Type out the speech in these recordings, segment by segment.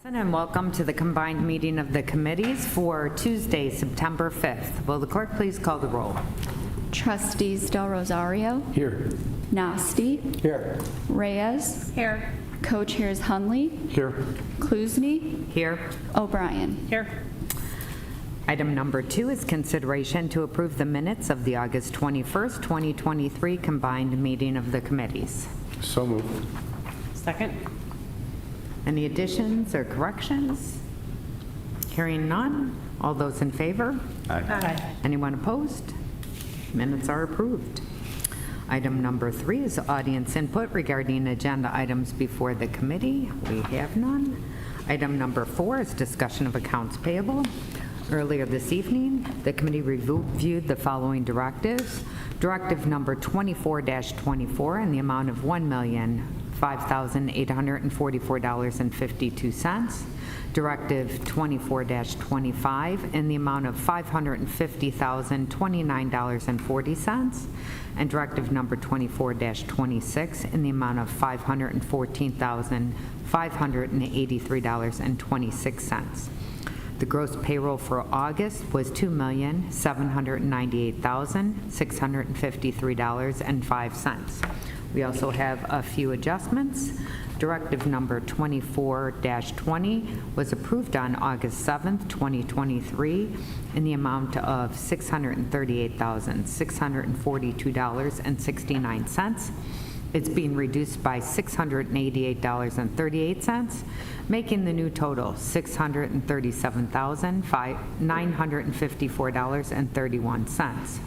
And welcome to the combined meeting of the committees for Tuesday, September 5th. Will the clerk please call the roll? Trustees Del Rosario. Here. Nasty. Here. Reyes. Here. Co-chairs Hunley. Here. Klusny. Here. O'Brien. Here. Item number 2 is consideration to approve the minutes of the August 21st, 2023 combined meeting of the committees. So moved. Second. Any additions or corrections? Hearing none. All those in favor? Aye. Anyone opposed? Minutes are approved. Item number 3 is audience input regarding agenda items before the committee. We have none. Item number 4 is discussion of accounts payable. Earlier this evening, the committee reviewed the following directives. Directive number 24-24 in the amount of $1,005,844.52. Directive 24-25 in the amount of $550,029.40. And Directive number 24-26 in the amount of $514,583.26. The gross payroll for August was $2,798,653.05. We also have a few adjustments. Directive number 24-20 was approved on August 7th, 2023 in the amount of $638,642.69. It's being reduced by $688.38, making the new total $637,954.31.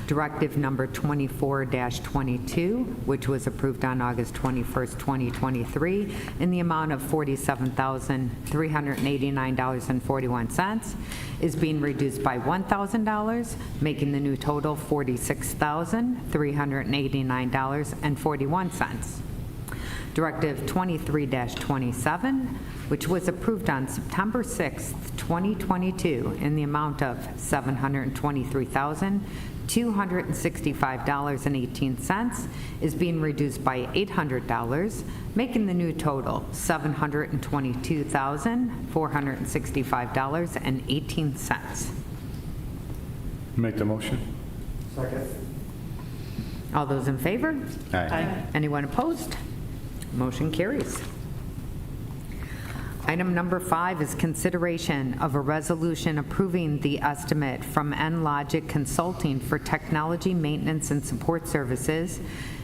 Directive number 24-22, which was approved on August 21st, 2023, in the amount of $47,389.41, is being reduced by $1,000, making the new total $46,389.41. Directive 23-27, which was approved on September 6th, 2022, in the amount of $723,265.18, is being reduced by $800, making the new total $722,465.18. Make the motion. Second. All those in favor? Aye. Anyone opposed? Motion carries. Item number 5 is consideration of a resolution approving the estimate from NLogic Consulting for technology maintenance and support services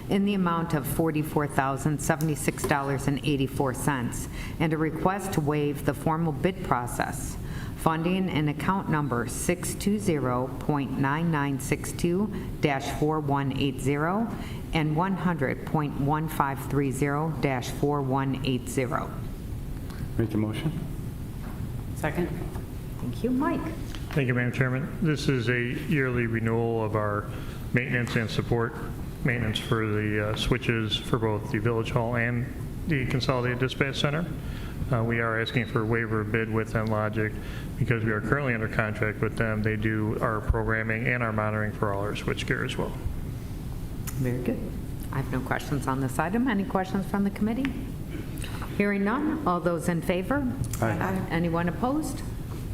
in the amount of $44,076.84 and a request to waive the formal bid process. Funding in account number 620.9962-4180 and 100.1530-4180. Make the motion. Second. Thank you. Mike? Thank you, Madam Chairman. This is a yearly renewal of our maintenance and support maintenance for the switches for both the Village Hall and the Consolidated Dispatch Center. We are asking for a waiver of bid with NLogic because we are currently under contract with them. They do our programming and our monitoring for all our switchgear as well. Very good. I have no questions on this item. Any questions from the committee? Hearing none. All those in favor? Aye. Anyone opposed?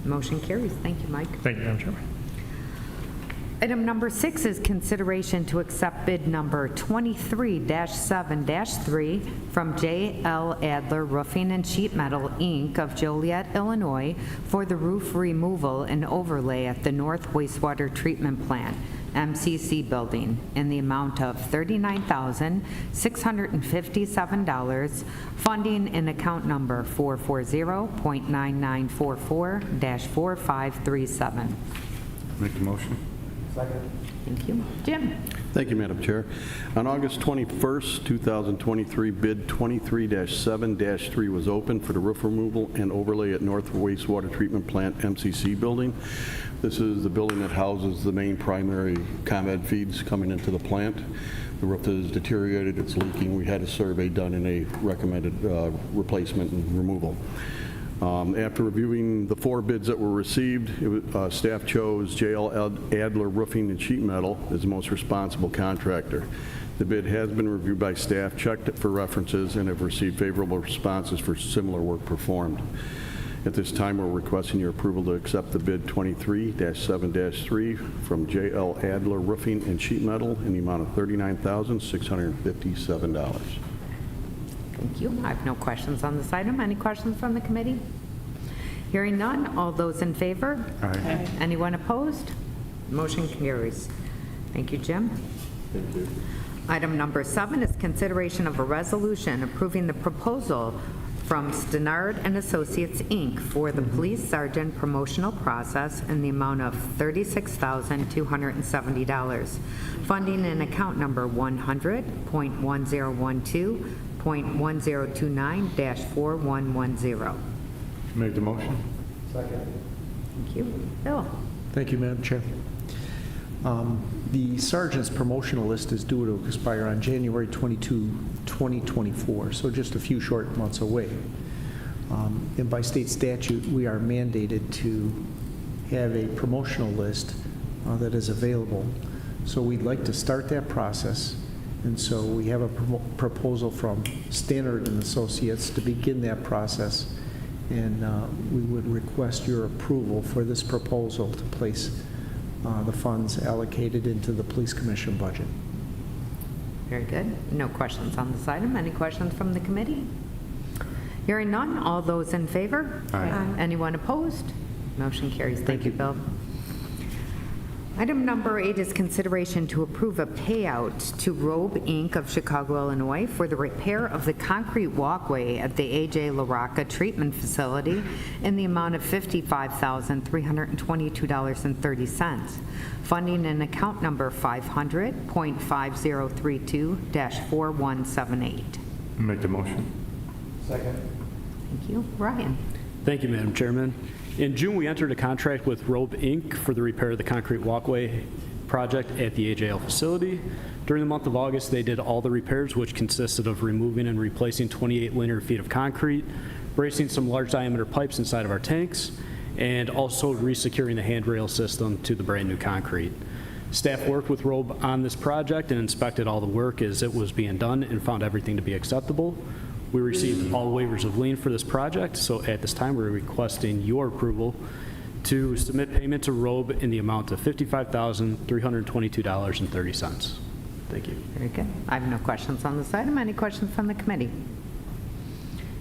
Motion carries. Thank you, Mike. Thank you, Madam Chairman. Item number 6 is consideration to accept bid number 23-7-3 from J.L. Adler Roofing and Sheet Metal, Inc. of Joliet, Illinois, for the roof removal and overlay at the North Wastewater Treatment Plant, MCC building, in the amount of $39,657, funding in account number 440.9944-4537. Make the motion. Thank you. Jim? Thank you, Madam Chair. On August 21st, 2023, bid 23-7-3 was opened for the roof removal and overlay at North Wastewater Treatment Plant MCC building. This is the building that houses the main primary ComEd feeds coming into the plant. The roof is deteriorated, it's leaking. We had a survey done and a recommended replacement and removal. After reviewing the 4 bids that were received, staff chose J.L. Adler Roofing and Sheet Metal as the most responsible contractor. The bid has been reviewed by staff, checked it for references, and have received favorable responses for similar work performed. At this time, we're requesting your approval to accept the bid 23-7-3 from J.L. Adler Roofing and Sheet Metal in the amount of $39,657. Thank you. I have no questions on this item. Any questions from the committee? Hearing none, all those in favor? Aye. Anyone opposed? Motion carries. Thank you, Jim. Thank you. Item number 7 is consideration of a resolution approving the proposal from Stenard and Associates, Inc. for the police sergeant promotional process in the amount of $36,270. Funding in account number 100.1012.1029-4110. Make the motion. Thank you. Bill? Thank you, Madam Chair. The sergeant's promotional list is due to expire on January 22, 2024, so just a few short months away. And by state statute, we are mandated to have a promotional list that is available. So we'd like to start that process, and so we have a proposal from Stannard and Associates to begin that process, and we would request your approval for this proposal to place the funds allocated into the Police Commission budget. Very good. No questions on this item. Any questions from the committee? Hearing none, all those in favor? Aye. Anyone opposed? Motion carries. Thank you, Bill. Item number 8 is consideration to approve a payout to Robe Inc. of Chicago, Illinois for the repair of the concrete walkway at the A.J. LaRocca Treatment Facility in the amount of $55,322.30. Funding in account number 500.5032-4178. Make the motion. Thank you. Ryan? Thank you, Madam Chairman. In June, we entered a contract with Robe Inc. for the repair of the concrete walkway project at the AJL facility. During the month of August, they did all the repairs, which consisted of removing and replacing 28 linear feet of concrete, bracing some large diameter pipes inside of our tanks, and also resecuring the handrail system to the brand new concrete. Staff worked with Robe on this project and inspected all the work as it was being done and found everything to be acceptable. We received all waivers of lien for this project, so at this time we're requesting your approval to submit payment to Robe in the amount of $55,322.30. Thank you. Very good. I have no questions on this item. Any questions from the committee?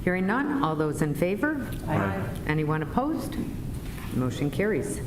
Hearing none, all those in favor? Aye. Anyone opposed? Motion carries.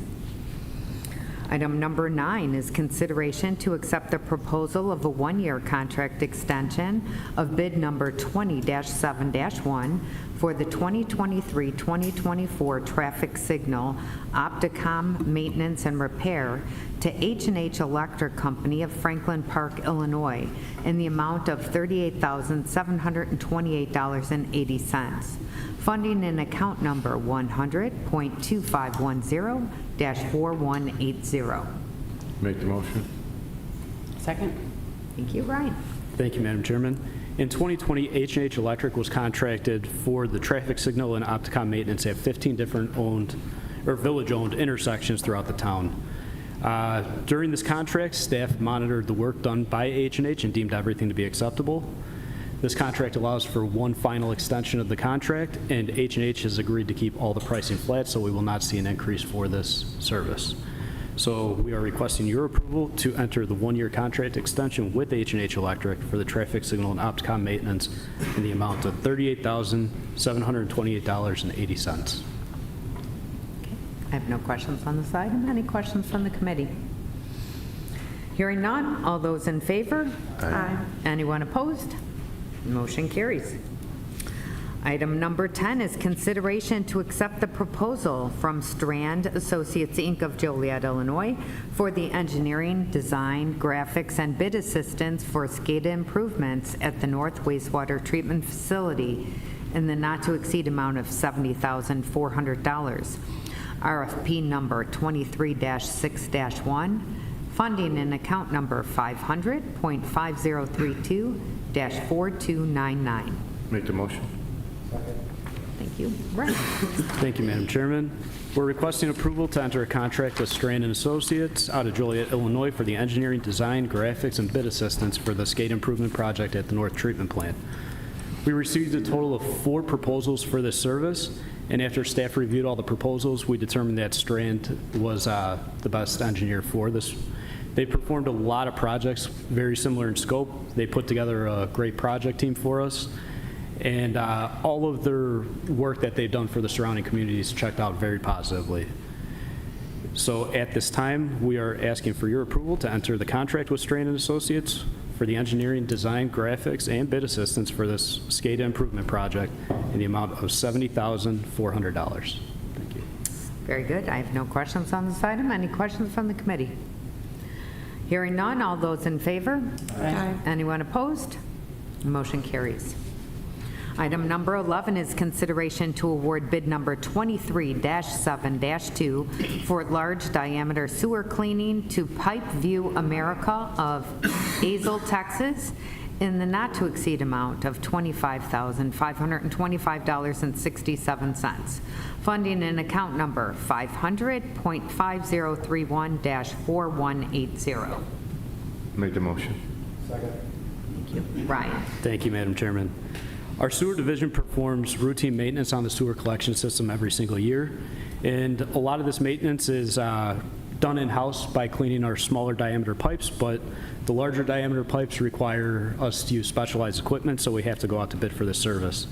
Item number 9 is consideration to accept the proposal of a 1-year contract extension of bid number 20-7-1 for the 2023-2024 traffic signal Opticom maintenance and repair to H&H Electric Company of Franklin Park, Illinois, in the amount of $38,728.80. Funding in account number 100.2510-4180. Make the motion. Second. Thank you, Ryan. Thank you, Madam Chairman. In 2020, H&H Electric was contracted for the traffic signal and Opticom maintenance at 15 different village-owned intersections throughout the town. During this contract, staff monitored the work done by H&H and deemed everything to be acceptable. This contract allows for one final extension of the contract, and H&H has agreed to keep all the pricing flat, so we will not see an increase for this service. So we are requesting your approval to enter the 1-year contract extension with H&H Electric for the traffic signal and Opticom maintenance in the amount of $38,728.80. I have no questions on this item. Any questions from the committee? Hearing none, all those in favor? Aye. Anyone opposed? Motion carries. Item number 10 is consideration to accept the proposal from Strand Associates, Inc. of Joliet, Illinois, for the engineering, design, graphics, and bid assistance for SCADA improvements at the North Wastewater Treatment Facility in the not-to-exceed amount of $70,400. RFP number 23-6-1, funding in account number 500.5032-4299. Make the motion. Thank Thank you. Ryan? Thank you, Madam Chairman. We're requesting approval to enter a contract with Strand and Associates out of Joliet, Illinois for the engineering, design, graphics, and bid assistance for the skate improvement project at the North Treatment Plant. We received a total of 4 proposals for this service, and after staff reviewed all the proposals, we determined that Strand was the best engineer for this. They performed a lot of projects very similar in scope. They put together a great project team for us, and all of their work that they've done for the surrounding communities checked out very positively. So at this time, we are asking for your approval to enter the contract with Strand and Associates for the engineering, design, graphics, and bid assistance for this skate improvement project in the amount of $70,400. Thank you. Very good. I have no questions on this item. Any questions from the committee? Hearing none, all those in favor? Aye. Anyone opposed? Motion carries. Item number 11 is consideration to award bid number 23-7-2 for large diameter sewer cleaning to Pipe View America of Azle, Texas, in the not-to-exceed amount of $25,525.67. Funding in account number 500.5031-4180. Make the motion. Thank you. Ryan? Thank you, Madam Chairman. Our sewer division performs routine maintenance on the sewer collection system every single year, and a lot of this maintenance is done in-house by cleaning our smaller diameter pipes, but the larger diameter pipes require us to use specialized equipment, so we have to go out to bid for this service.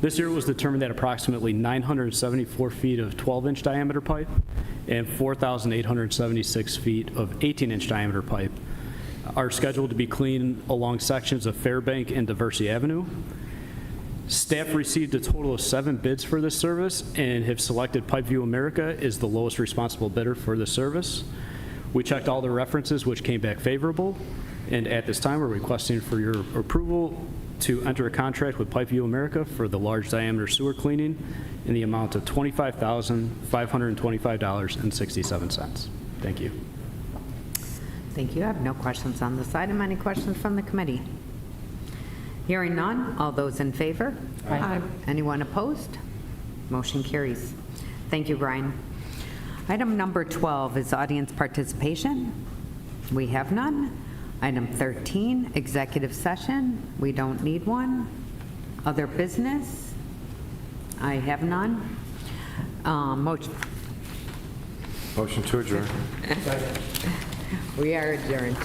This year it was determined that approximately 974 feet of 12-inch diameter pipe and 4,876 feet of 18-inch diameter pipe are scheduled to be cleaned along sections of Fairbank and Diversity Avenue. Staff received a total of 7 bids for this service and have selected Pipeview America as the lowest responsible bidder for the service. We checked all the references, which came back favorable, and at this time, we're requesting for your approval to enter a contract with Pipeview America for the large diameter sewer cleaning in the amount of $25,525.67. Thank you. Thank you. I have no questions on this item. Any questions from the committee? Hearing none, all those in favor? Aye. Anyone opposed? Motion carries. Thank you, Brian. Item number 12 is audience participation. We have none. Item 13, executive session. We don't need one. Other business. I have none. Motion. Motion to adjourn. We are adjourned.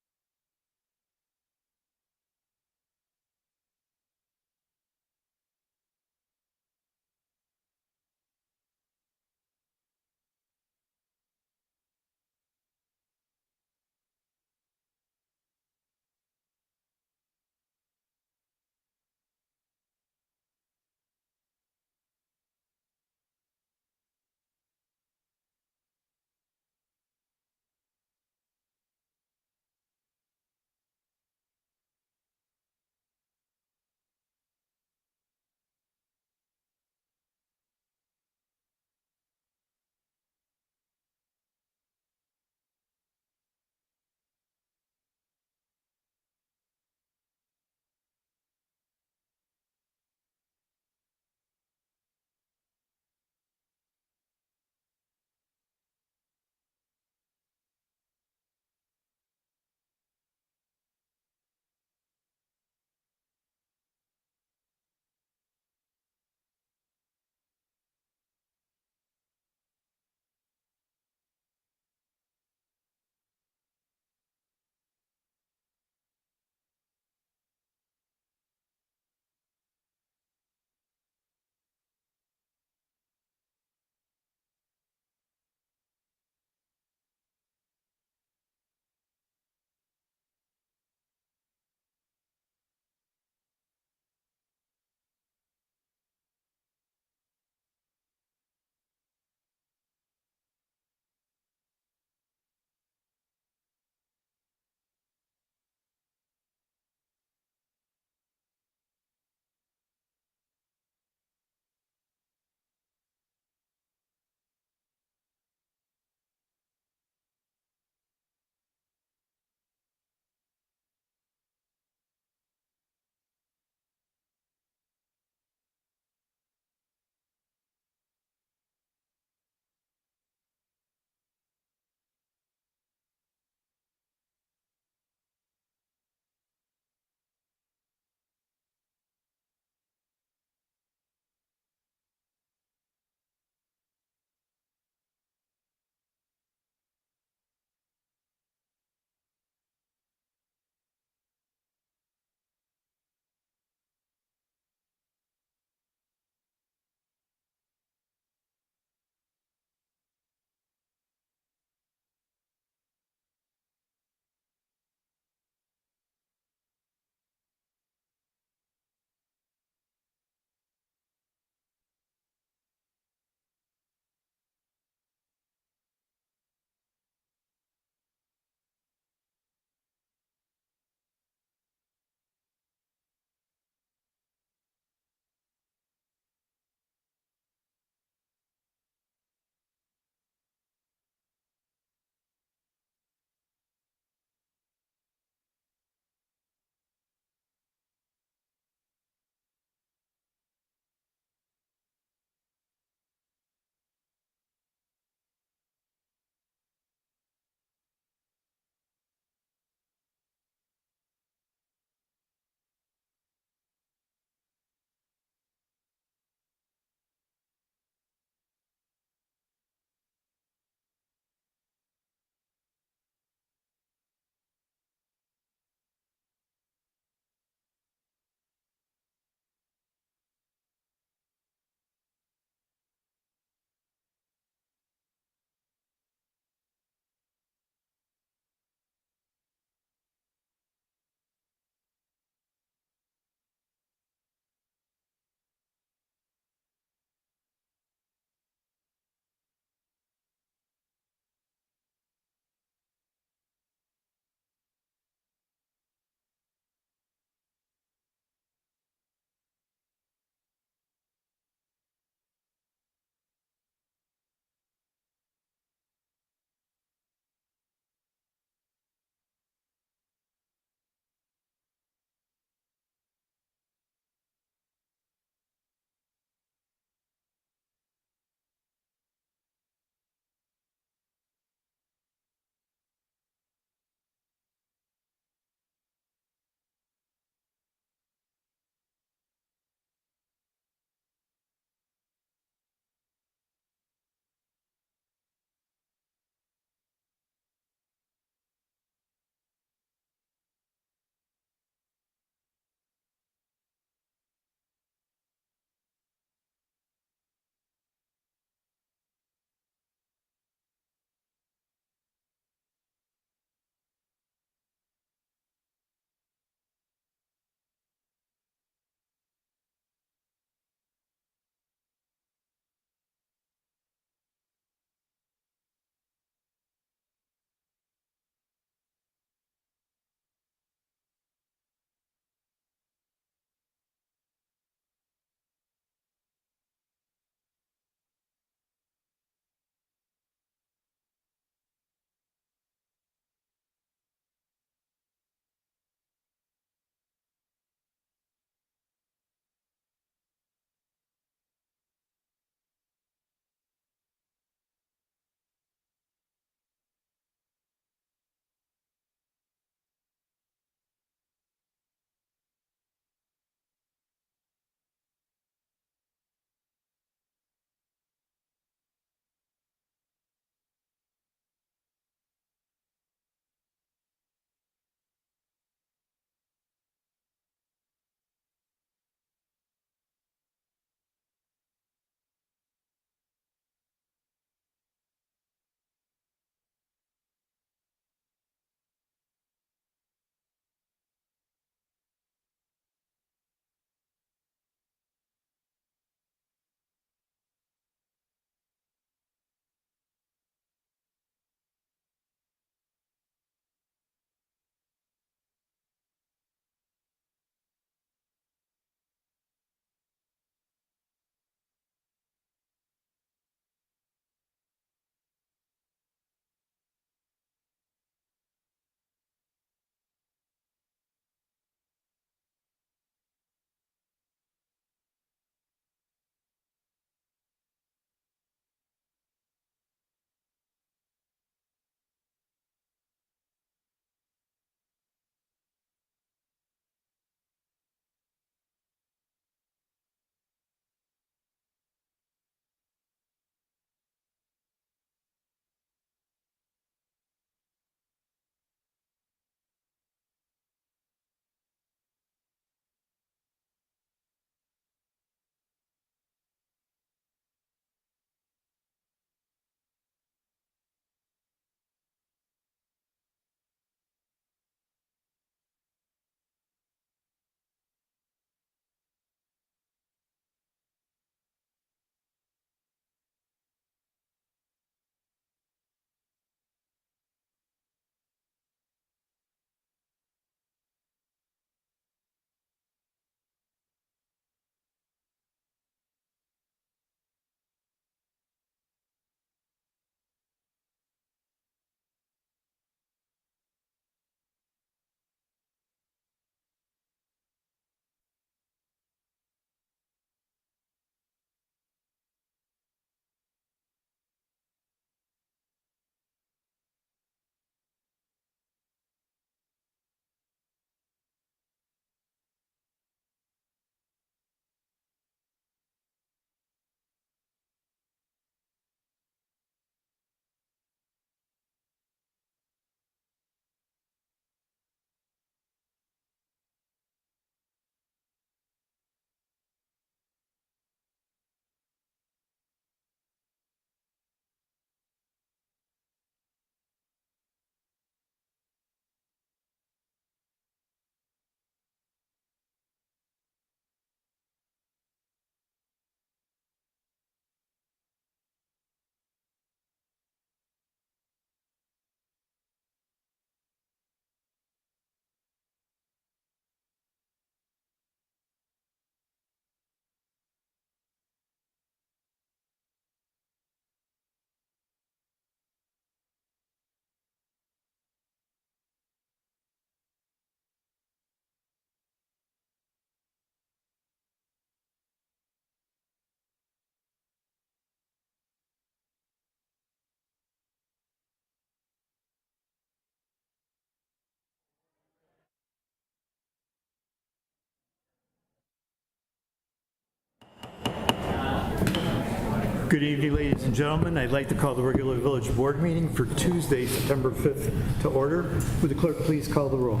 Good evening, ladies and gentlemen. I'd like to call the regular village board meeting for Tuesday, September 5th to order. Would the clerk please call the roll?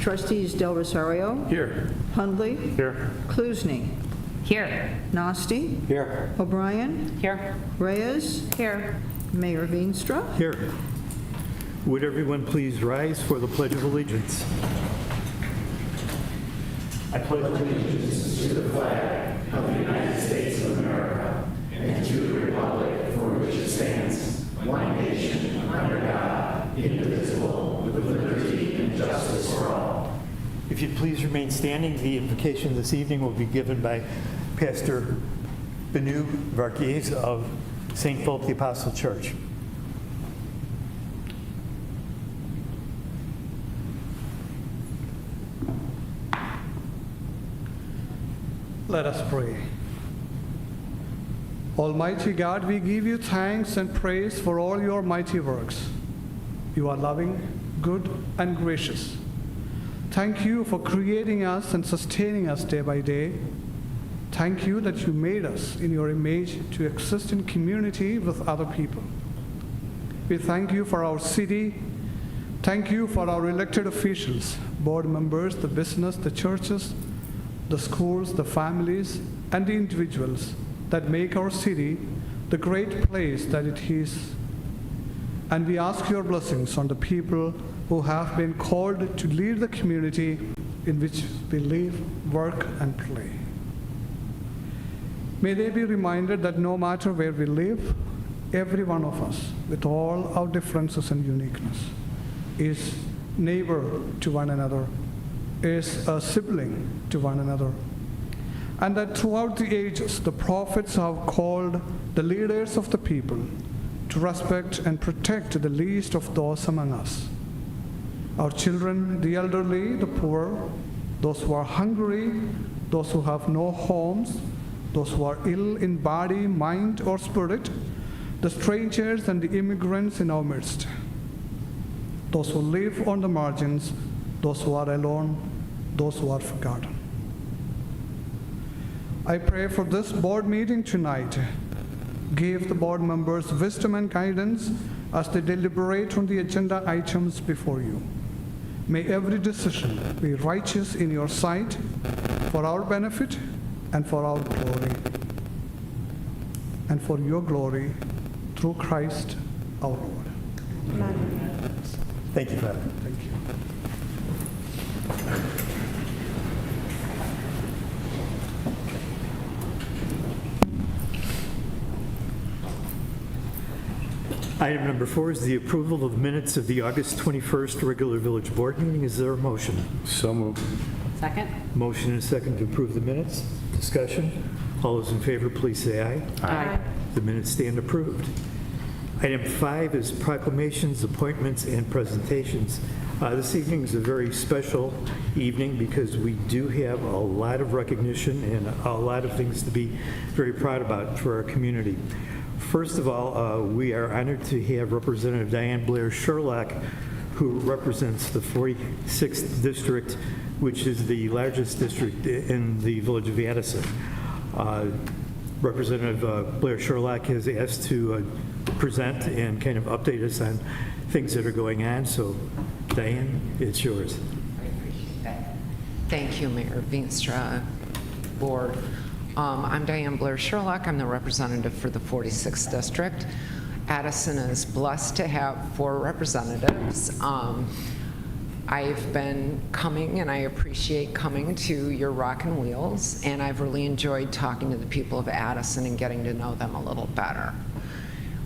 Trustees Del Rosario. Here. Hundley. Here. Klusny. Here. Nasty. Here. O'Brien. Here. Reyes. Here. Mayor Veenstra. Here. Would everyone please rise for the Pledge of Allegiance? I pledge allegiance to the flag of the United States of America and to the republic for which it stands, one nation, under God, indivisible, with liberty and justice for all. If you'd please remain standing, the invocation this evening will be given by Pastor Benu Varghese of St. Philip the Apostle Church. Let us pray. Almighty God, we give you thanks and praise for all your mighty works. You are loving, good, and gracious. Thank you for creating us and sustaining us day by day. Thank you that you made us in your image to exist in community with other people. We thank you for our city. Thank you for our elected officials, board members, the business, the churches, the schools, the families, and the individuals that make our city the great place that it is. And we ask your blessings on the people who have been called to lead the community in which we live, work, and play. May they be reminded that no matter where we live, every one of us, with all our differences and uniqueness, is neighbor to one another, is a sibling to one another. And that throughout the ages, the prophets have called the leaders of the people to respect and protect the least of those among us. Our children, the elderly, the poor, those who are hungry, those who have no homes, those who are ill in body, mind, or spirit, the strangers and the immigrants in our midst, those who live on the margins, those who are alone, those who are forgotten. I pray for this board meeting tonight. Give the board members wisdom and guidance as they deliberate on the agenda items before you. May every decision be righteous in your sight for our benefit and for our glory, and for your glory through Christ our Lord. Amen. Thank you, Father. Thank you. Item number 4 is the approval of minutes of the August 21st regular village board meeting. Is there a motion? So moved. Second. Motion and a second to approve the minutes. Discussion. All those in favor, please say aye. Aye. The minutes stand approved. Item 5 is proclamations, appointments, and presentations. This evening is a very special evening because we do have a lot of recognition and a lot of things to be very proud about for our community. First of all, we are honored to have Representative Diane Blair Sherlock, who represents the 46th district, which is the largest district in the village of Addison. Representative Blair Sherlock has asked to present and kind of update us on things that are going on. So, Diane, it's yours. I appreciate that. Thank you, Mayor Veenstra, Board. I'm Diane Blair Sherlock. I'm the representative for the 46th District. Addison is blessed to have 4 representatives. I've been coming, and I appreciate coming to your Rockin' Wheels, and I've really enjoyed talking to the people of Addison and getting to know them a little better.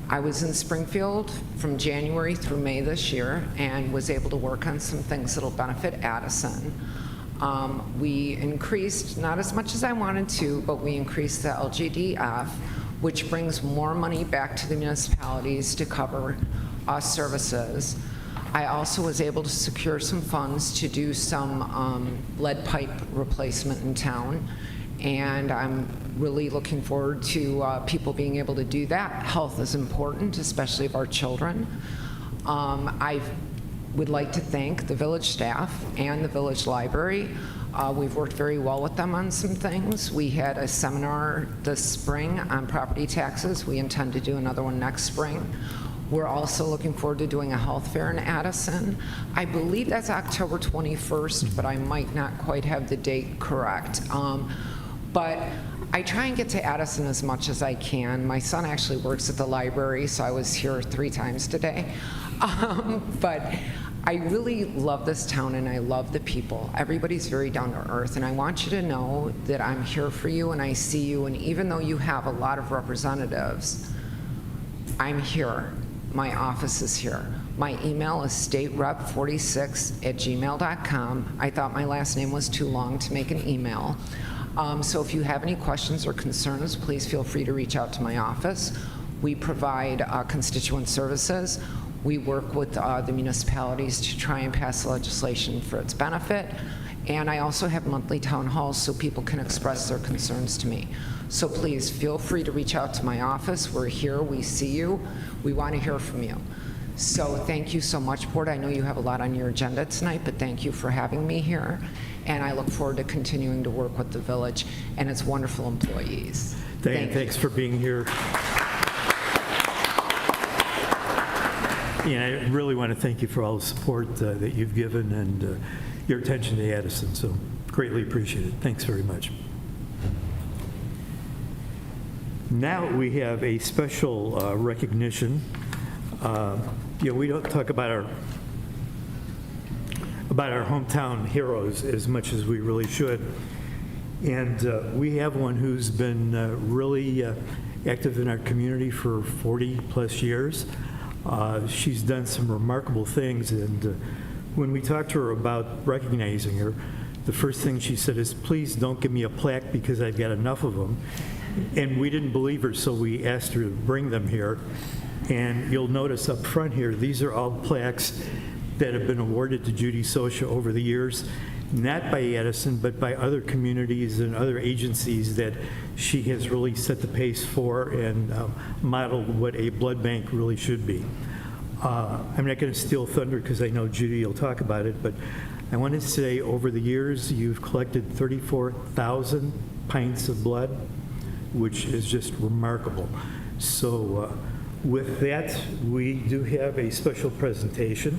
I was in Springfield from January through May this year and was able to work on some things that'll benefit Addison. We increased, not as much as I wanted to, but we increased the LGDF, which brings more money back to the municipalities to cover services. I also was able to secure some funds to do some lead pipe replacement in town, and I'm really looking forward to people being able to do that. Health is important, especially of our children. I would like to thank the village staff and the village library. We've worked very well with them on some things. We had a seminar this spring on property taxes. We intend to do another one next spring. We're also looking forward to doing a health fair in Addison. I believe that's October 21st, but I might not quite have the date correct. But I try and get to Addison as much as I can. My son actually works at the library, so I was here 3 times today. But I really love this town and I love the people. Everybody's very down to earth, and I want you to know that I'm here for you and I see you, and even though you have a lot of representatives, I'm here. My office is here. My email is staterep46@gmail.com. I thought my last name was too long to make an email. So if you have any questions or concerns, please feel free to reach out to my office. We provide constituent services. We work with the municipalities to try and pass legislation for its benefit. And I also have monthly town halls so people can express their concerns to me. So please feel free to reach out to my office. We're here, we see you, we want to hear from you. So thank you so much, Board. I know you have a lot on your agenda tonight, but thank you for having me here. And I look forward to continuing to work with the village and its wonderful employees. Diane, thanks for being here. And I really want to thank you for all the support that you've given and your attention to Addison, so greatly appreciate it. Thanks very much. Now we have a special recognition. We don't talk about our hometown heroes as much as we really should. And we have one who's been really active in our community for 40 plus years. She's done some remarkable things, and when we talked to her about recognizing her, the first thing she said is, please don't give me a plaque because I've got enough of them. And we didn't believe her, so we asked her to bring them here. And you'll notice up front here, these are all plaques that have been awarded to Judy Socia over the years, not by Addison, but by other communities and other agencies that she has really set the pace for and modeled what a blood bank really should be. I'm not going to steal thunder because I know Judy will talk about it, but I wanted to say over the years you've collected 34,000 pints of blood, which is just remarkable. So with that, we do have a special presentation,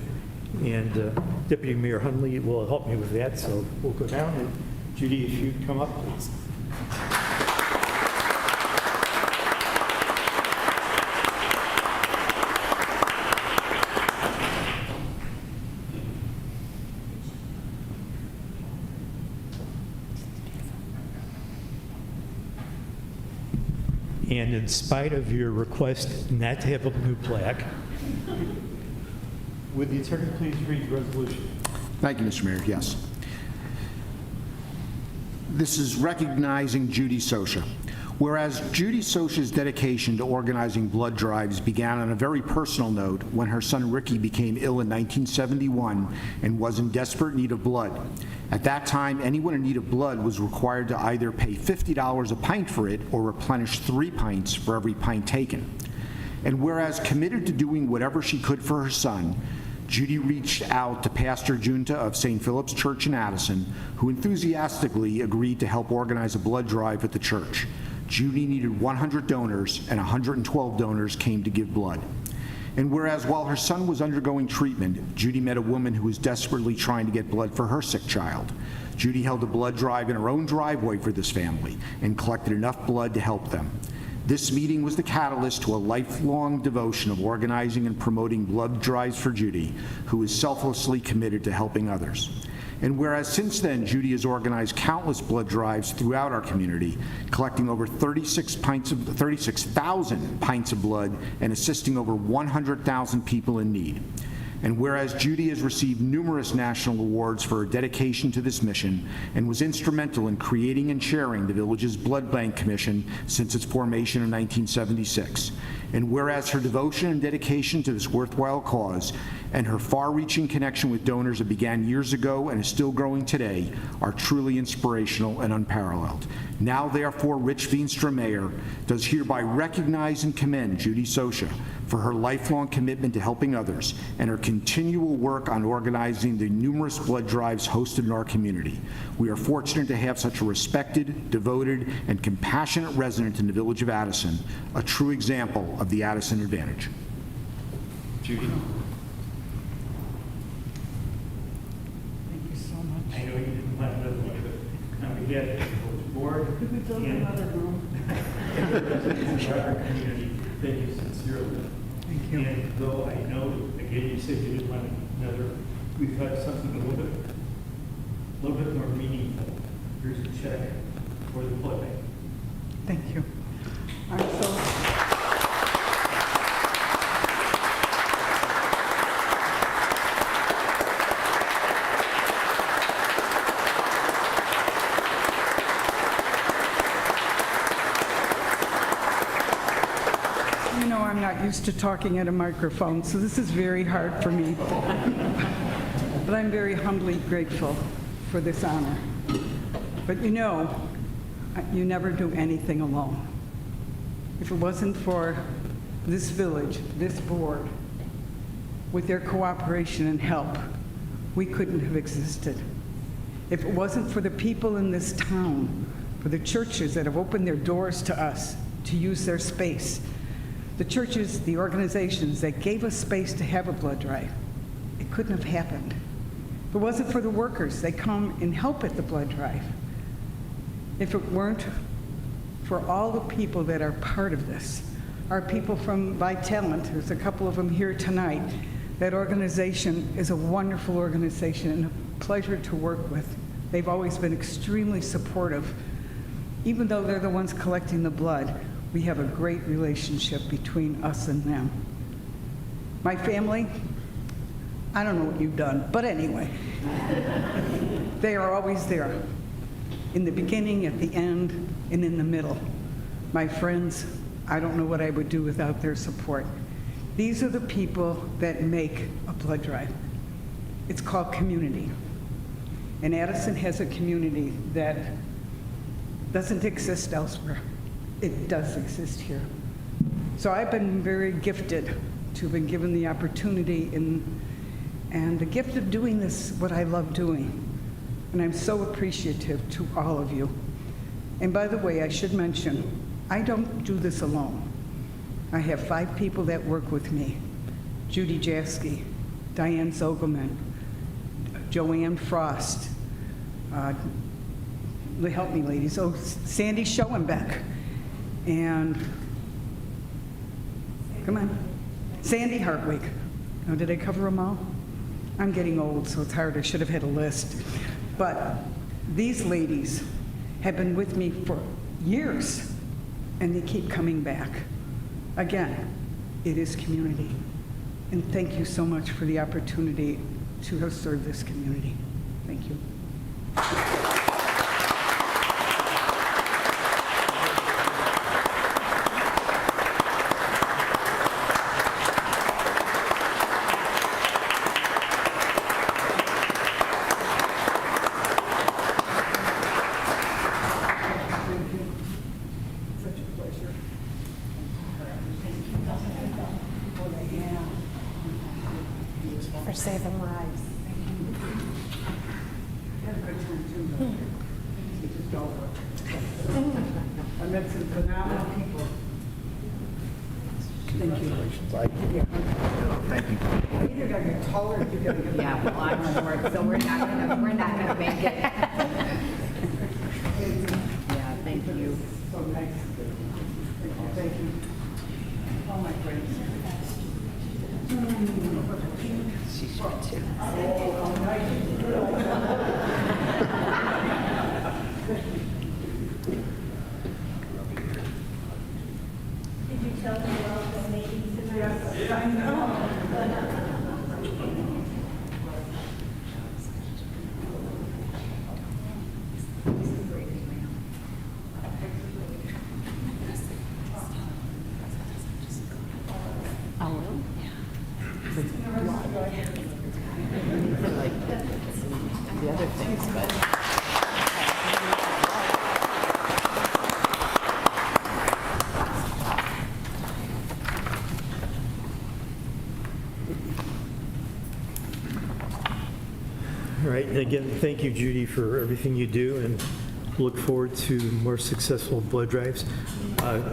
and Deputy Mayor Hundley will help me with that, so we'll go down, and Judy, if you'd come up, please. And in spite of your request not to have a new plaque, would the attorney please read the resolution? Thank you, Mr. Mayor. Yes. This is recognizing Judy Socia. Whereas Judy Socia's dedication to organizing blood drives began on a very personal note when her son Ricky became ill in 1971 and was in desperate need of blood. At that time, anyone in need of blood was required to either pay $50 a pint for it or replenish 3 pints for every pint taken. And whereas committed to doing whatever she could for her son, Judy reached out to Pastor Junta of St. Philip's Church in Addison, who enthusiastically agreed to help organize a blood drive at the church. Judy needed 100 donors, and 112 donors came to give blood. And whereas while her son was undergoing treatment, Judy met a woman who was desperately trying to get blood for her sick child. Judy held a blood drive in her own driveway for this family and collected enough blood to help them. This meeting was the catalyst to a lifelong devotion of organizing and promoting blood drives for Judy, who is selflessly committed to helping others. And whereas since then, Judy has organized countless blood drives throughout our community, collecting over 36,000 pints of blood and assisting over 100,000 people in need. And whereas Judy has received numerous national awards for her dedication to this mission and was instrumental in creating and chairing the village's Blood Bank Commission since its formation in 1976. And whereas her devotion and dedication to this worthwhile cause and her far-reaching connection with donors that began years ago and is still growing today are truly inspirational and unparalleled. Now, therefore, Rich Veenstra, Mayor, does hereby recognize and commend Judy Socia, for her lifelong commitment to helping others and her continual work on organizing the numerous blood drives hosted in our community. We are fortunate to have such a respected, devoted, and compassionate resident in the village of Addison, a true example of the Addison advantage. Judy. I know you didn't want to look at it. On behalf of the board and our community, thank you sincerely. Thank you. And though I know, again, you said you didn't want another, we thought something a little bit more meaningful. Here's a check for the blood bank. Thank you. I'm so... You know, I'm not used to talking at a microphone, so this is very hard for me. But I'm very humbly grateful for this honor. But you know, you never do anything alone. If it wasn't for this village, this board, with their cooperation and help, we couldn't have existed. If it wasn't for the people in this town, for the churches that have opened their doors to us to use their space, the churches, the organizations that gave us space to have a blood drive, it couldn't have happened. If it wasn't for the workers that come and help at the blood drive, if it weren't for all the people that are part of this, our people from Vitalent, there's a couple of them here tonight, that organization is a wonderful organization and a pleasure to work with. They've always been extremely supportive. Even though they're the ones collecting the blood, we have a great relationship between us and them. My family, I don't know what you've done, but anyway, they are always there, in the beginning, at the end, and in the middle. My friends, I don't know what I would do without their support. These are the people that make a blood drive. It's called community. And Addison has a community that doesn't exist elsewhere. It does exist here. So I've been very gifted to have been given the opportunity and the gift of doing this, what I love doing. And I'm so appreciative to all of you. And by the way, I should mention, I don't do this alone. I have 5 people that work with me: Judy Jaski, Diane Zogelman, Joanne Frost, help me ladies, Sandy Schoenbeck, and, come on, Sandy Hartwig. Now, did I cover them all? I'm getting old, so it's hard. I should have had a list. But these ladies have been with me for years, and they keep coming back. Again, it is community. And thank you so much for the opportunity to have served this community. Thank you. For saving lives. Had a good time too. It's just over. I met some phenomenal people. Thank you. Thank you. Either gotta get taller or you gotta get. Yeah, well, I'm short, so we're not gonna make it. Yeah, thank you. So nice. Thank you. All my friends. She's short too. Did you tell them you're all donating tonight? Yes, I know. The other things, but. again, thank you, Judy, for everything you do, and look forward to more successful blood drives.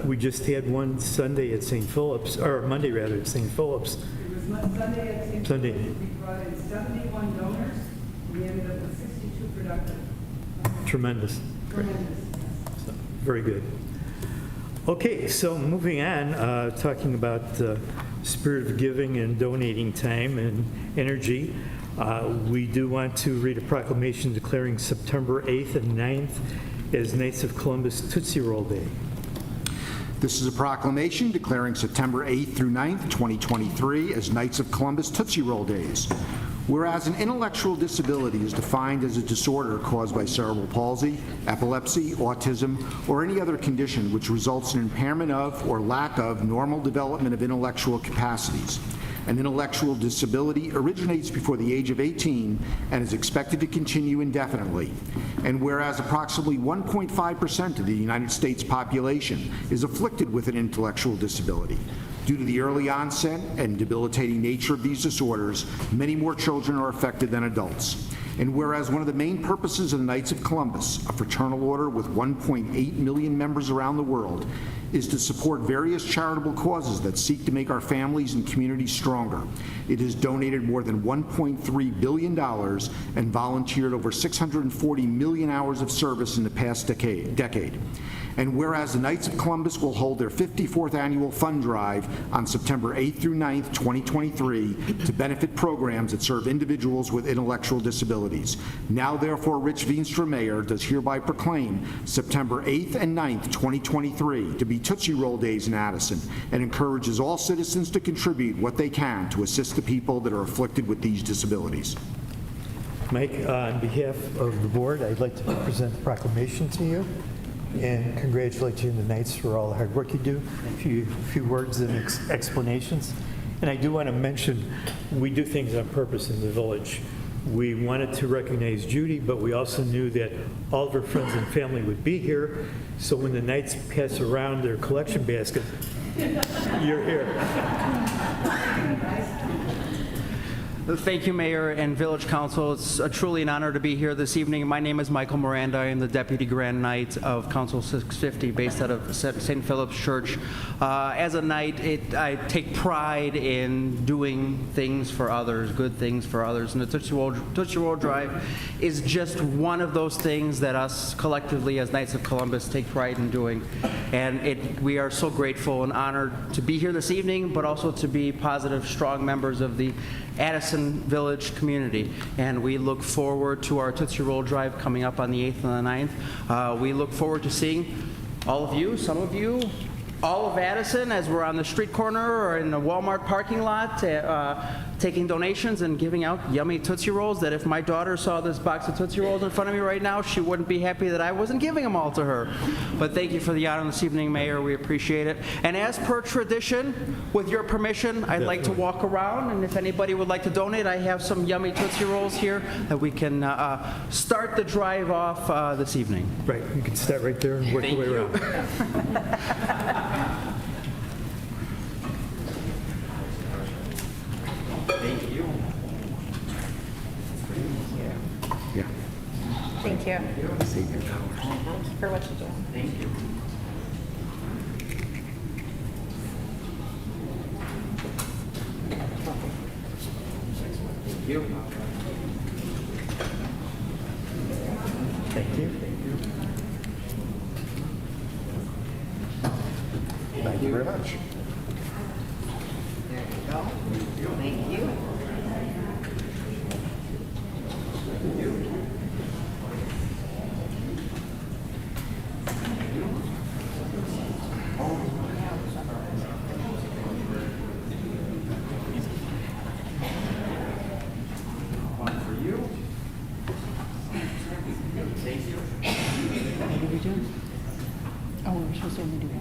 We just had one Sunday at St. Philip's, or Monday rather, at St. Philip's. It was Sunday at St. Sunday. We brought in 71 donors. We ended up with 62 productive. Tremendous. Tremendous. So, very good. Okay, so moving on, talking about spirit of giving and donating time and energy, we do want to read a proclamation declaring September 8th and 9th as Knights of Columbus Tootsie Roll Day. This is a proclamation declaring September 8th through 9th, 2023 as Knights of Columbus Tootsie Roll Days. Whereas an intellectual disability is defined as a disorder caused by cerebral palsy, epilepsy, autism, or any other condition which results in impairment of or lack of normal development of intellectual capacities. An intellectual disability originates before the age of 18 and is expected to continue indefinitely. And whereas approximately 1.5% of the United States population is afflicted with an intellectual disability, due to the early onset and debilitating nature of these disorders, many more children are affected than adults. And whereas one of the main purposes of the Knights of Columbus, a fraternal order with 1.8 million members around the world, is to support various charitable causes that seek to make our families and communities stronger. It has donated more than $1.3 billion and volunteered over 640 million hours of service in the past decade. And whereas the Knights of Columbus will hold their 54th annual fund drive on September 8th through 9th, 2023, to benefit programs that serve individuals with intellectual disabilities. Now, therefore, Rich Veenstra, Mayor, does hereby proclaim September 8th and 9th, 2023, to be Tootsie Roll Days in Addison, and encourages all citizens to contribute what they can to assist the people that are afflicted with these disabilities. Mike, on behalf of the board, I'd like to present the proclamation to you and congratulate you and the Knights for all the hard work you do. A few words and explanations. And I do want to mention, we do things on purpose in the village. We wanted to recognize Judy, but we also knew that all of her friends and family would be here. So when the Knights pass around their collection basket, you're here. Thank you, Mayor and Village Council. It's truly an honor to be here this evening. My name is Michael Miranda. I am the Deputy Grand Knight of Council 650, based out of St. Philip's Church. As a knight, I take pride in doing things for others, good things for others. And the Tootsie Roll Drive is just one of those things that us collectively as Knights of Columbus take pride in doing. And we are so grateful and honored to be here this evening, but also to be positive, strong members of the Addison Village community. And we look forward to our Tootsie Roll Drive coming up on the 8th and the 9th. We look forward to seeing all of you, some of you, all of Addison as we're on the street corner or in the Walmart parking lot taking donations and giving out yummy Tootsie Rolls that if my daughter saw this box of Tootsie Rolls in front of me right now, she wouldn't be happy that I wasn't giving them all to her. But thank you for the honor this evening, Mayor. We appreciate it. And as per tradition, with your permission, I'd like to walk around, and if anybody would like to donate, I have some yummy Tootsie Rolls here that we can start the drive off this evening. Right, you can start right there and work your way around. Thank you. Yeah. Thank you. For what you do. Thank you. Thank you. Thank you. Thank you very much. There you go. Thank you. One for you. Thank you. What did we do? Oh, we're supposed to only do one.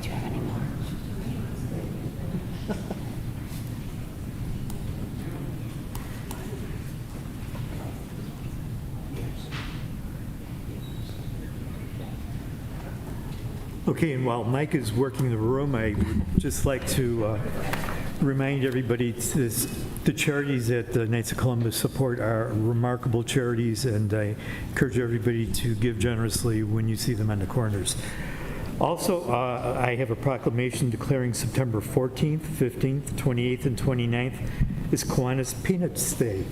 Do you have any more? Okay, and while Mike is working the room, I would just like to remind everybody the charities that the Knights of Columbus support are remarkable charities, and I encourage everybody to give generously when you see them on the corners. Also, I have a proclamation declaring September 14th, 15th, 28th, and 29th is Kiwanis Peanuts Day.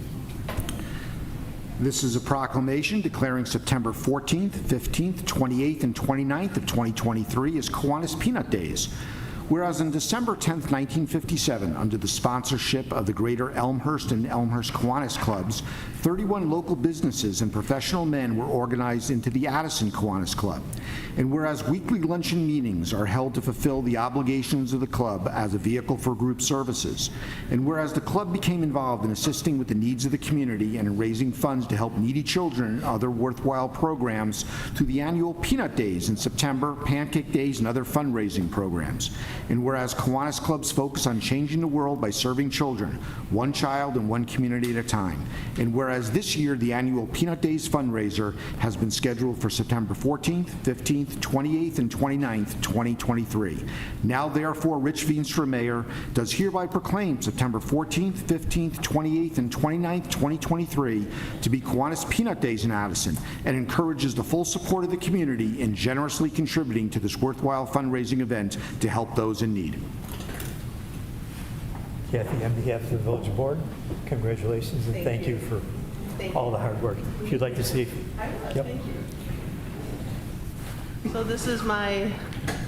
This is a proclamation declaring September 14th, 15th, 28th, and 29th of 2023 as Kiwanis Peanut Days. Whereas on December 10th, 1957, under the sponsorship of the Greater Elmhurst and Elmhurst Kiwanis Clubs, 31 local businesses and professional men were organized into the Addison Kiwanis Club. And whereas weekly luncheon meetings are held to fulfill the obligations of the club as a vehicle for group services, and whereas the club became involved in assisting with the needs of the community and in raising funds to help needy children and other worthwhile programs through the annual Peanut Days in September, Pancake Days, and other fundraising programs. And whereas Kiwanis clubs focus on changing the world by serving children, one child and one community at a time. And whereas this year the annual Peanut Days fundraiser has been scheduled for September 14th, 15th, 28th, and 29th, 2023. Now therefore, Rich Veenstra, Mayor, does hereby proclaim September 14th, 15th, 28th, and 29th, 2023 to be Kiwanis Peanut Days in Addison, and encourages the full support of the community in generously contributing to this worthwhile fundraising event to help those in need. Kathy, on behalf of the village board, congratulations and thank you for all the hard work. If you'd like to see. Yep. Thank you. So this is my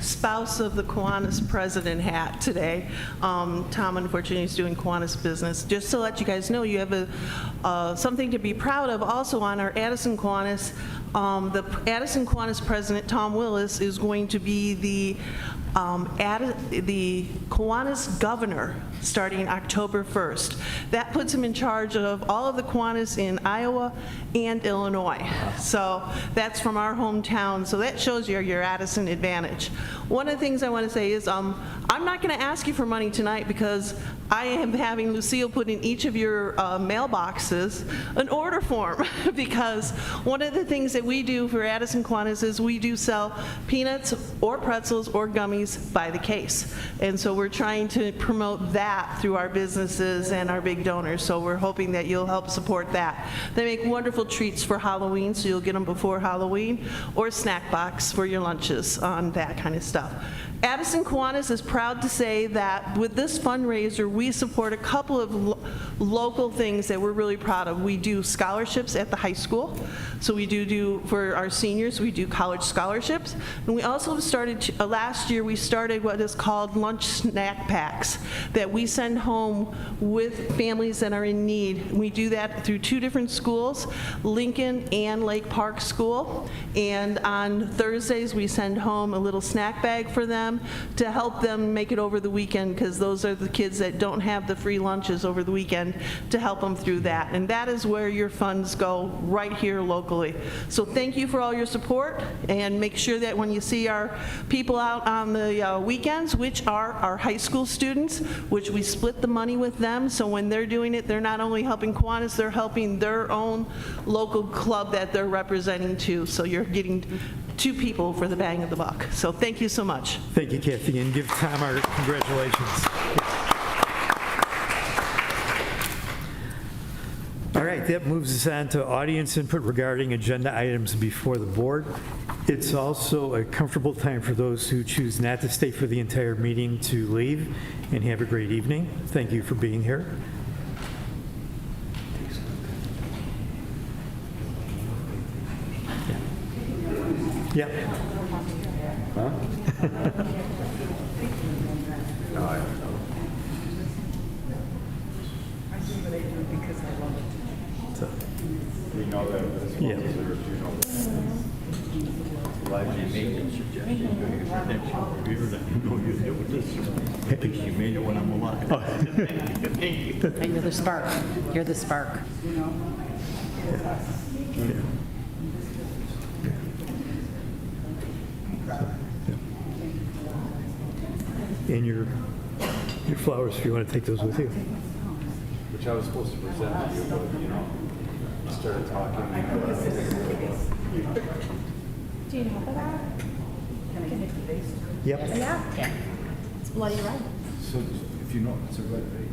spouse of the Kiwanis president hat today. Tom, unfortunately, is doing Kiwanis business. Just to let you guys know, you have something to be proud of also on our Addison Kiwanis. The Addison Kiwanis president, Tom Willis, is going to be the Kiwanis governor starting October 1st. That puts him in charge of all of the Kiwanis in Iowa and Illinois. So that's from our hometown. So that shows you your Addison advantage. One of the things I want to say is I'm not going to ask you for money tonight because I am having Lucille put in each of your mailboxes an order form because one of the things that we do for Addison Kiwanis is we do sell peanuts or pretzels or gummies by the case. And so we're trying to promote that through our businesses and our big donors. So we're hoping that you'll help support that. They make wonderful treats for Halloween, so you'll get them before Halloween, or snack box for your lunches on that kind of stuff. Addison Kiwanis is proud to say that with this fundraiser, we support a couple of local things that we're really proud of. We do scholarships at the high school. So we do for our seniors, we do college scholarships. And we also started, last year, we started what is called lunch snack packs that we send home with families that are in need. We do that through two different schools, Lincoln and Lake Park School. And on Thursdays, we send home a little snack bag for them to help them make it over the weekend, because those are the kids that don't have the free lunches over the weekend, to help them through that. And that is where your funds go, right here locally. So thank you for all your support, and make sure that when you see our people out on the weekends, which are our high school students, which we split the money with them, so when they're doing it, they're not only helping Kiwanis, they're helping their own local club that they're representing too. So you're getting two people for the bang of the buck. So thank you so much. Thank you, Kathy, and give Tom our congratulations. All right, that moves us on to audience input regarding agenda items before the board. It's also a comfortable time for those who choose not to stay for the entire meeting to leave, and have a great evening. Thank you for being here. Yep. Huh? No, I don't know. I do what I do because I love it. So, You know that as well Yeah. as there, you know that. Elijah made a suggestion during his redemption. You heard that? No, you did with this. At least you made it when I'm alive. Thank you. And you're the spark. You're the spark. and your flowers, if you want to take those with you. Which I was supposed to present to you, but, you know, you started talking. Do you know that? Yep. Yeah. It's bloody red. So if you know, it's a red vase.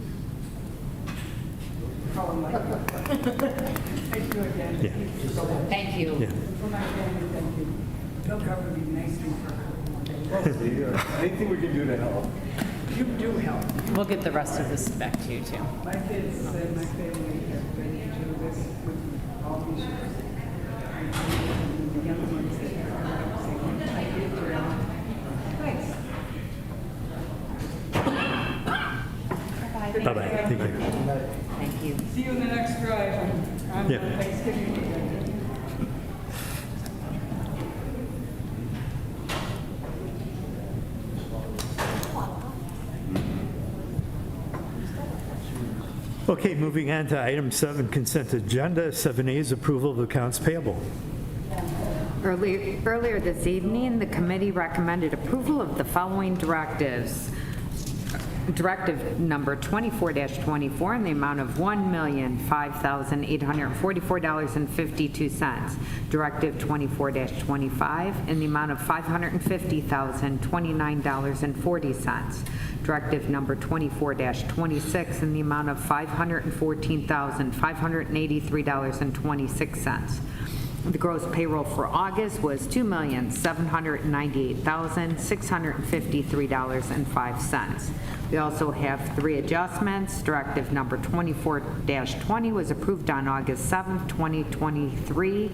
Yeah. Thank you. Yeah. Anything we can do to help? You do help. We'll get the rest of this back to you, too. My kids and my family have been through this with all these years. The young ones that are saying, I did your thanks. Bye-bye. Thank you. Thank you. See you in the next drive on Yeah. Thanksgiving weekend. Okay, moving on to item 7, consent agenda. 7A is approval of accounts payable. Earlier this evening, the committee recommended approval of the following directives. Directive number 24-24 in the amount of $1,005,844.52. Directive 24-25 in the amount of $550,029.40. Directive number 24-26 in the amount of $514,583.26. The gross payroll for August was $2,798,653.05. We also have 3 adjustments. Directive number 24-20 was approved on August 7th, 2023,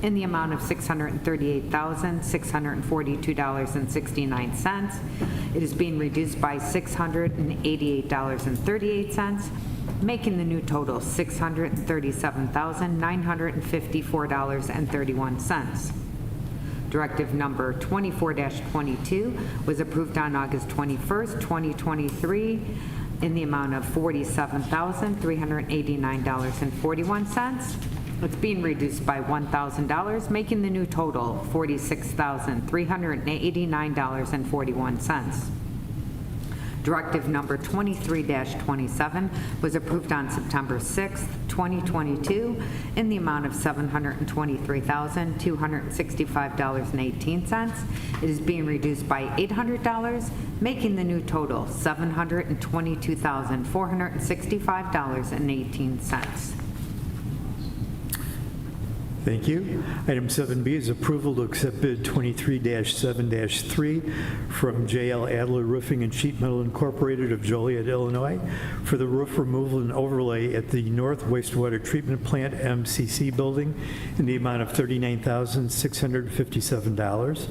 in the amount of $638,642.69. It is being reduced by $688.38, making the new total $637,954.31. Directive number 24-22 was approved on August 21st, 2023, in the amount of $47,389.41. It's being reduced by $1,000, making the new total $46,389.41. Directive number 23-27 was approved on September 6, 2022, in the amount of $723,265.18. It is being reduced by $800, making the new total $722,465.18. Thank you. Item 7B is approval to accept bid 23-7-3 from J.L. Adler Roofing and Sheet Metal Incorporated of Joliet, Illinois, for the roof removal and overlay at the North Wastewater Treatment Plant MCC building in the amount of $39,657.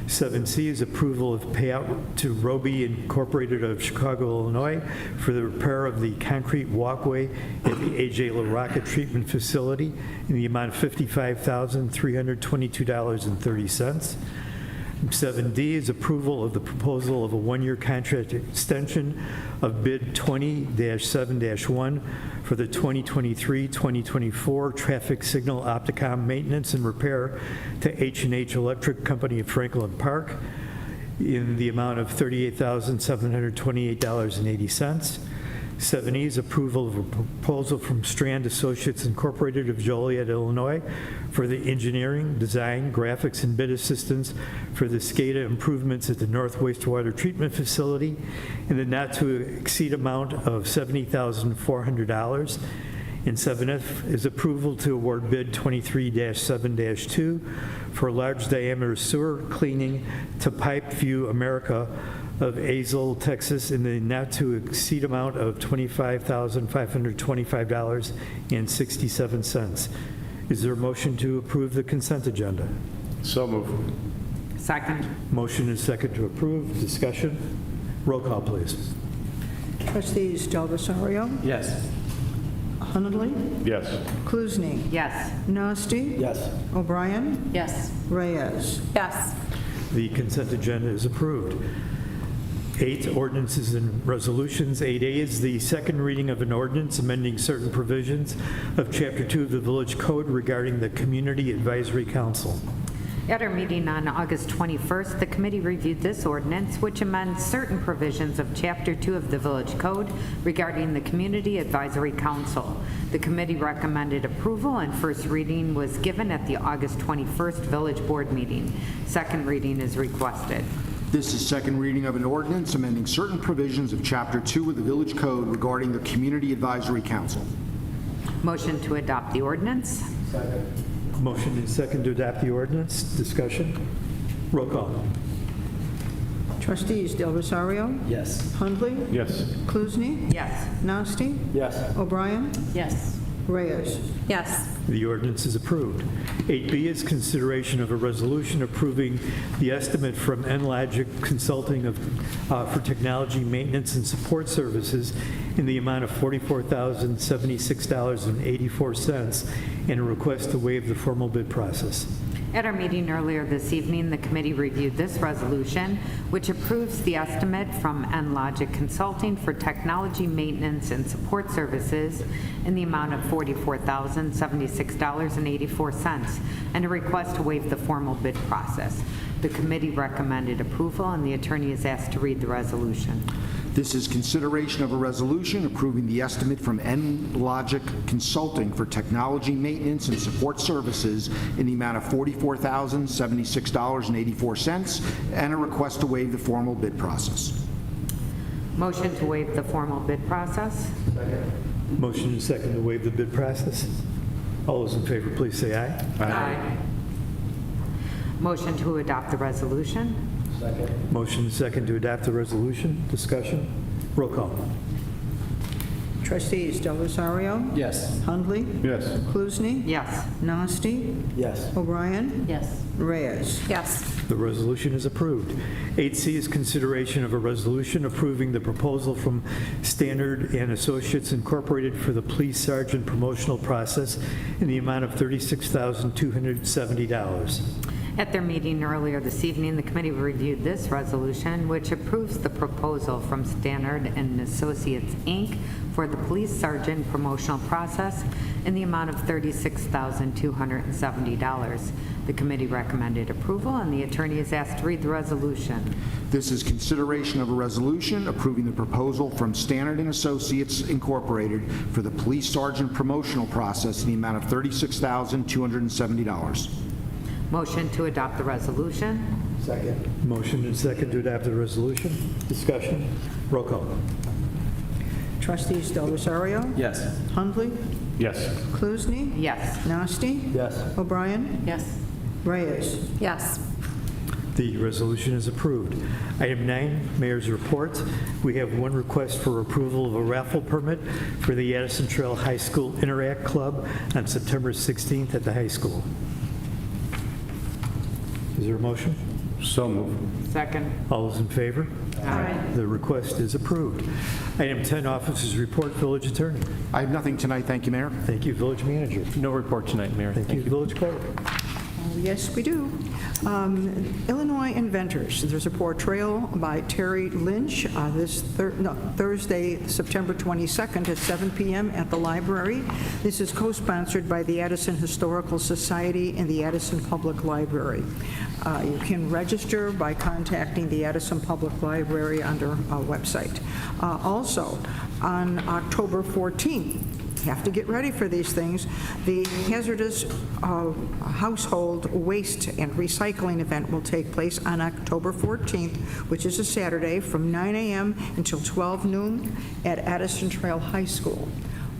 7C is approval of payout to Roby Incorporated of Chicago, Illinois for the repair of the concrete walkway at the A.J. LaRocca Treatment Facility in the amount of $55,322.30. 7D is approval of the proposal of a 1-year contract extension of bid 20-7-1 for the 2023-2024 traffic signal Opticom maintenance and repair to H&H Electric Company of Franklin Park in the amount of $38,728.80. 7E is approval of a proposal from Strand Associates Incorporated of Joliet, Illinois for the engineering, design, graphics, and bid assistance for the SCADA improvements at the North Wastewater Treatment Facility in the not-to-exceed amount of $70,400. And 7F is approval to award bid 23-7-2 for large diameter sewer cleaning to Pipe View America of Azle, Texas, in the not-to-exceed amount of $25,525.67. Is there a motion to approve the consent agenda? So moved. Second. Motion is second to approve. Discussion? Roll call, please. Trustees Del Rosario, Yes. Hunley, Yes. Kluzny, Yes. Nasty, Yes. O'Brien, Yes. Reyes. Yes. The consent agenda is approved. 8, ordinances and resolutions. 8A is the second reading of an ordinance amending certain provisions of Chapter 2 of the Village Code regarding the Community Advisory Council. At our meeting on August 21st, the committee reviewed this ordinance, which amends certain provisions of Chapter 2 of the Village Code regarding the Community Advisory Council. The committee recommended approval, and first reading was given at the August 21st Village Board meeting. Second reading is requested. This is second reading of an ordinance amending certain provisions of Chapter 2 of the Village Code regarding the Community Advisory Council. Motion to adopt the ordinance. Motion and second to adopt the ordinance. Discussion. Roll call. Trustees Del Rosario? Yes. Hundley? Yes. Kluzny? Yes. Nasty? Yes. O'Brien? Yes. Reyes? Yes. The ordinance is approved. 8B is consideration of a resolution approving the estimate from Enlogic Consulting for technology maintenance and support services in the amount of $44,076.84 and a request to waive the formal bid process. At our meeting earlier this evening, the committee reviewed this resolution, which approves the estimate from Enlogic Consulting for technology maintenance and support services in the amount of $44,076.84 and a request to waive the formal bid process. The committee recommended approval, and the attorney is asked to read the resolution. This is consideration of a resolution approving the estimate from Enlogic Consulting for technology maintenance and support services in the amount of $44,076.84 and a request to waive the formal bid process. Motion to waive the formal bid process. Motion and second to waive the bid process. All those in favor, please say aye. Aye. Motion to adopt the resolution. Motion and second to adopt the resolution. Discussion. Roll call. Trustees Del Rosario? Yes. Hundley? Yes. Kluzny? Yes. Nasty? Yes. O'Brien? Yes. Reyes? Yes. The resolution is approved. 8C is consideration of a resolution approving the proposal from Standard and Associates Incorporated for the police sergeant promotional process in the amount of $36,270. At their meeting earlier this evening, the committee reviewed this resolution, which approves the proposal from Stannard and Associates, Inc. for the police sergeant promotional process in the amount of $36,270. The committee recommended approval, and the attorney is asked to read the resolution. This is consideration of a resolution approving the proposal from Stannard and Associates Incorporated for the police sergeant promotional process in the amount of $36,270. Motion to adopt the resolution. Motion and second to adopt the resolution. Discussion. Roll call. Trustees Del Rosario? Yes. Hundley? Yes. Kluzny? Yes. Nasty? Yes. O'Brien? Yes. Reyes? Yes. The resolution is approved. Item 9, Mayor's Report. We have one request for approval of a raffle permit for the Addison Trail High School Interact Club on September 16th at the high school. Is there a motion? So moved. Second. All those in favor? Aye. The request is approved. Item 10, Officers Report, Village Attorney. I have nothing tonight, thank you, Mayor. Thank you, Village Manager. No report tonight, Mayor. Thank you, Village Clerk. Yes, we do. Illinois Inventors. There's a portrayal by Terry Lynch this Thursday, September 22nd at 7 p.m. at the library. This is co-sponsored by the Addison Historical Society and the Addison Public Library. You can register by contacting the Addison Public Library under our website. Also, on October 14th, have to get ready for these things. The hazardous household waste and recycling event will take place on October 14th, which is a Saturday, from 9 a.m. until 12 noon at Addison Trail High School.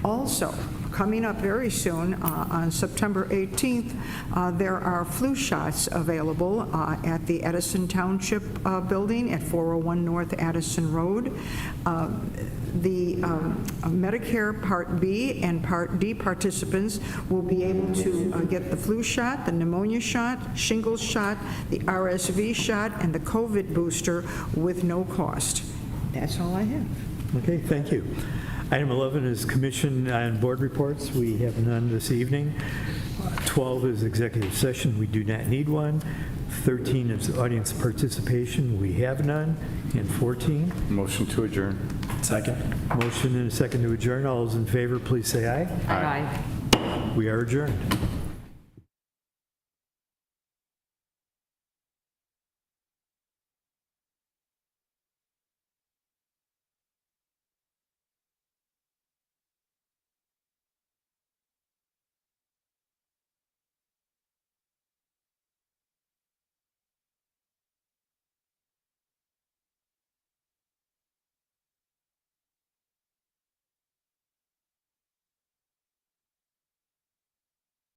Also, coming up very soon, on September 18th, there are flu shots available at the Addison Township Building at 401 North Addison Road. The Medicare Part B and Part D participants will be able to get the flu shot, the pneumonia shot, shingles shot, the RSV shot, and the COVID booster with no cost. That's all I have. Okay, thank you. Item 11 is Commission on Board Reports. We have none this evening. 12 is executive session. We do not need one. 13 is audience participation. We have none. And 14? Motion to adjourn. Second. Motion and a second to adjourn. All those in favor, please say aye. Aye. We are adjourned.